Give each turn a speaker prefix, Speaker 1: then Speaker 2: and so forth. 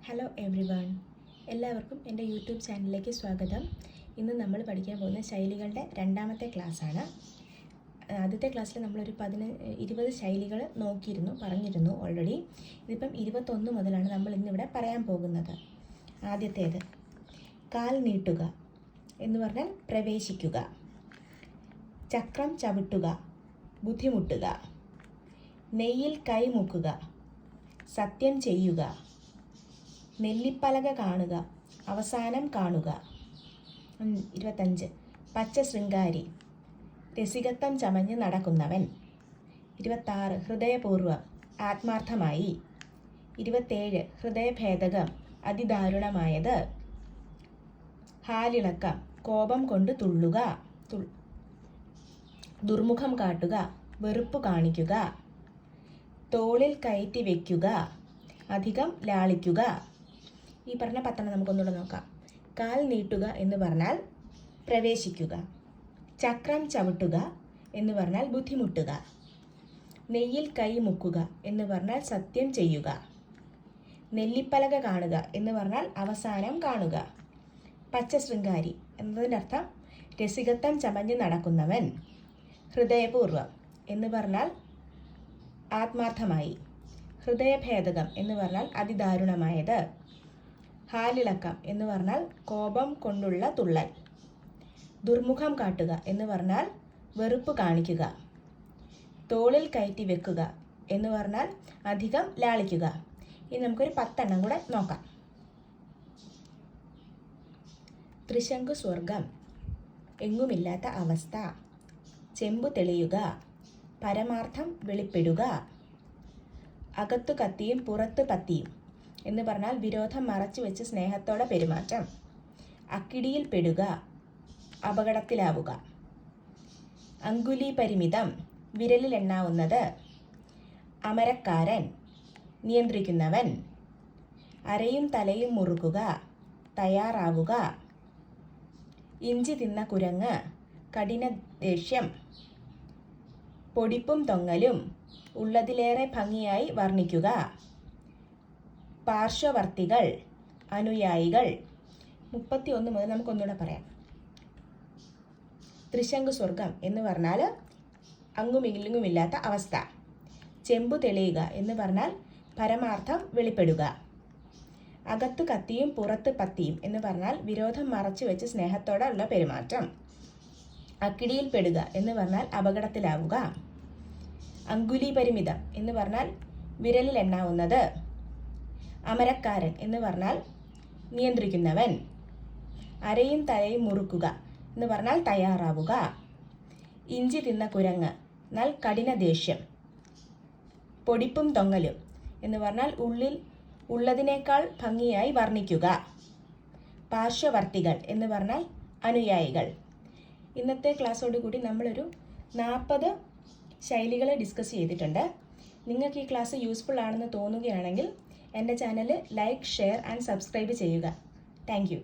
Speaker 1: Hello every one, എല്ലാവർക്കും എൻ്റെ YouTube ചാനലിലേക്ക് സ്വാഗതം. ഇന്ന് നമ്മൾ പഠിക്കാൻ പോകുന്ന ശൈലികളുടെ രണ്ടാമത്തെ ക്ലാസ്സാണ്. ആദ്യത്തെ ക്ലാസ്സിൽ നമ്മളൊരു 20 ശൈലികൾ പറഞ്ഞിരുന്നു ഓൾറെഡി. ഇതിപ്പം 21 മുതലാണ് നമ്മൾ ഇന്നിവിടെ പറയാൻ പോകുന്നത്. ആദ്യത്തേത് കാൽ നീട്ടുക എന്ന് പറഞ്ഞാൽ പ്രവേശിക്കുക. ചക്രം ചവിട്ടുക, ബുദ്ധിമുട്ടുക. നെയ്യിൽ കൈ മുക്കുക, സത്യം ചെയ്യുക. നെല്ലിപ്പലക കാണുക, അവസാനം കാണുക. 25 പച്ച ശൃംഗാരി, രസികത്വം ചമഞ്ഞ് നടക്കുന്നവൻ. 26 ഹൃദയപൂർവ്വം, ആത്മാർത്ഥമായി. 27 ഹൃദയഭേദകം, അതിദാരുണമായത്. ഹാലിളക്കം, കോപം കൊണ്ട് തുള്ളുക. ദുർമുഖം കാട്ടുക, വെറുപ്പ് കാണിക്കുക. തോളിൽ കയറ്റി വയ്ക്കുക, അധികം ലാളിക്കുക. ഈ പറഞ്ഞ 10 നമുക്കൊന്നുകൂടെ നോക്കാം. കാൽ നീട്ടുക എന്ന് പറഞ്ഞാൽ പ്രവേശിക്കുക. ചക്രം ചവിട്ടുക എന്ന് പറഞ്ഞാൽ ബുദ്ധിമുട്ടുക. നെയ്യിൽ കൈ മുക്കുക എന്ന് പറഞ്ഞാൽ സത്യം ചെയ്യുക. നെല്ലിപ്പലക കാണുക എന്ന് പറഞ്ഞാൽ അവസാനം കാണുക. പച്ച ശൃംഗാരി എന്നതിൻ്റെ അർത്ഥം രസികത്വം ചമഞ്ഞ് നടക്കുന്നവൻ. ഹൃദയപൂർവ്വം എന്ന് പറഞ്ഞാൽ ആത്മാർത്ഥമായി. ഹൃദയഭേദകം എന്ന് പറഞ്ഞാൽ അതിദാരുണമായത്. ഹാലിളക്കം എന്ന് പറഞ്ഞാൽ കോപം കൊണ്ടുള്ള തുള്ളൽ. ദുർമുഖം കാട്ടുക എന്ന് പറഞ്ഞാൽ വെറുപ്പ് കാണിക്കുക. തോളിൽ കയറ്റി വെക്കുക എന്ന് പറഞ്ഞാൽ അധികം ലാളിക്കുക. ഇനി നമുക്കൊരു 10 കൂടെ നോക്കാം. ത്രിശങ്കു സ്വർഗം, എങ്ങുമില്ലാത്ത അവസ്ഥ. ചെമ്പു തെളിയുക, പരമാർത്ഥം വെളിപ്പെടുക. അകത്തു കത്തിയും പുറത്തു പത്തിയും എന്ന് പറഞ്ഞാൽ വിരോധം മറച്ചു വെച്ച് സ്നേഹത്തോടെ പെരുമാറ്റം. അക്കിടിയിൽ പെടുക, അപകടത്തിലാവുക. അങ്കുലി പരിമിതം, വിരലിൽ എണ്ണാവുന്നത്. അമരക്കാരൻ, നിയന്ത്രിക്കുന്നവൻ. അരയും തലയും മുറുക്കുക, തയ്യാറാവുക. ഇഞ്ചി തിന്ന കുരങ്ങ്, കഠിന ദേഷ്യം. പൊടിപ്പും തൊങ്ങലും, ഉള്ളതിലേറെ ഭംഗിയായി വർണ്ണിക്കുക. പാർശ്വവർത്തികൾ, അനുയായികൾ. 31 മുതൽ നമുക്കൊന്നുകൂടെ പറയാം. ത്രിശങ്കു സ്വർഗം എന്ന് പറഞ്ഞാൽ അങ്ങുമിങ്ങുമില്ലാത്ത അവസ്ഥ. ചെമ്പു തെളിയുക എന്ന് പറഞ്ഞാൽ പരമാർത്ഥം വെളിപ്പെടുക. അകത്ത് കത്തിയും പുറത്ത് പത്തിയും എന്ന് പറഞ്ഞാൽ വിരോധം മറച്ചു വെച്ച് സ്നേഹത്തോടെ ഉള്ള പെരുമാറ്റം. അക്കിടിയിൽ പെടുക എന്ന് പറഞ്ഞാൽ അപകടത്തിലാവുക. അങ്കുലി പരിമിതം എന്ന് പറഞ്ഞാൽ വിരലിൽ എണ്ണാവുന്നത്. അമരക്കാരൻ എന്ന് പറഞ്ഞാൽ നിയന്ത്രിക്കുന്നവൻ. അരയും തലയും മുറുക്കുക എന്ന് പറഞ്ഞാൽ തയ്യാറാവുക. ഇഞ്ചി തിന്ന കുരങ്ങ് എന്നാൽ കഠിന ദേഷ്യം. പൊടിപ്പും തൊങ്ങലും എന്ന് പറഞ്ഞാൽ ഉള്ളിൽ ഉള്ളതിനേക്കാൾ ഭംഗിയായി വർണ്ണിക്കുക. പാർശ്വവർത്തികൾ എന്ന് പറഞ്ഞാൽ അനുയായികൾ. ഇന്നത്തെ ക്ലാസ്സോടുകൂടി നമ്മളൊരു 40 ശൈലികൾ ഡിസ്കസ് ചെയ്തിട്ടുണ്ട്. നിങ്ങൾക്ക് ഈ ക്ലാസ് യൂസ്ഫുൾ ആണെന്ന് തോന്നുകയാണെങ്കിൽ എൻ്റെ channel like, share and subscribe ചെയ്യുക. Thank U.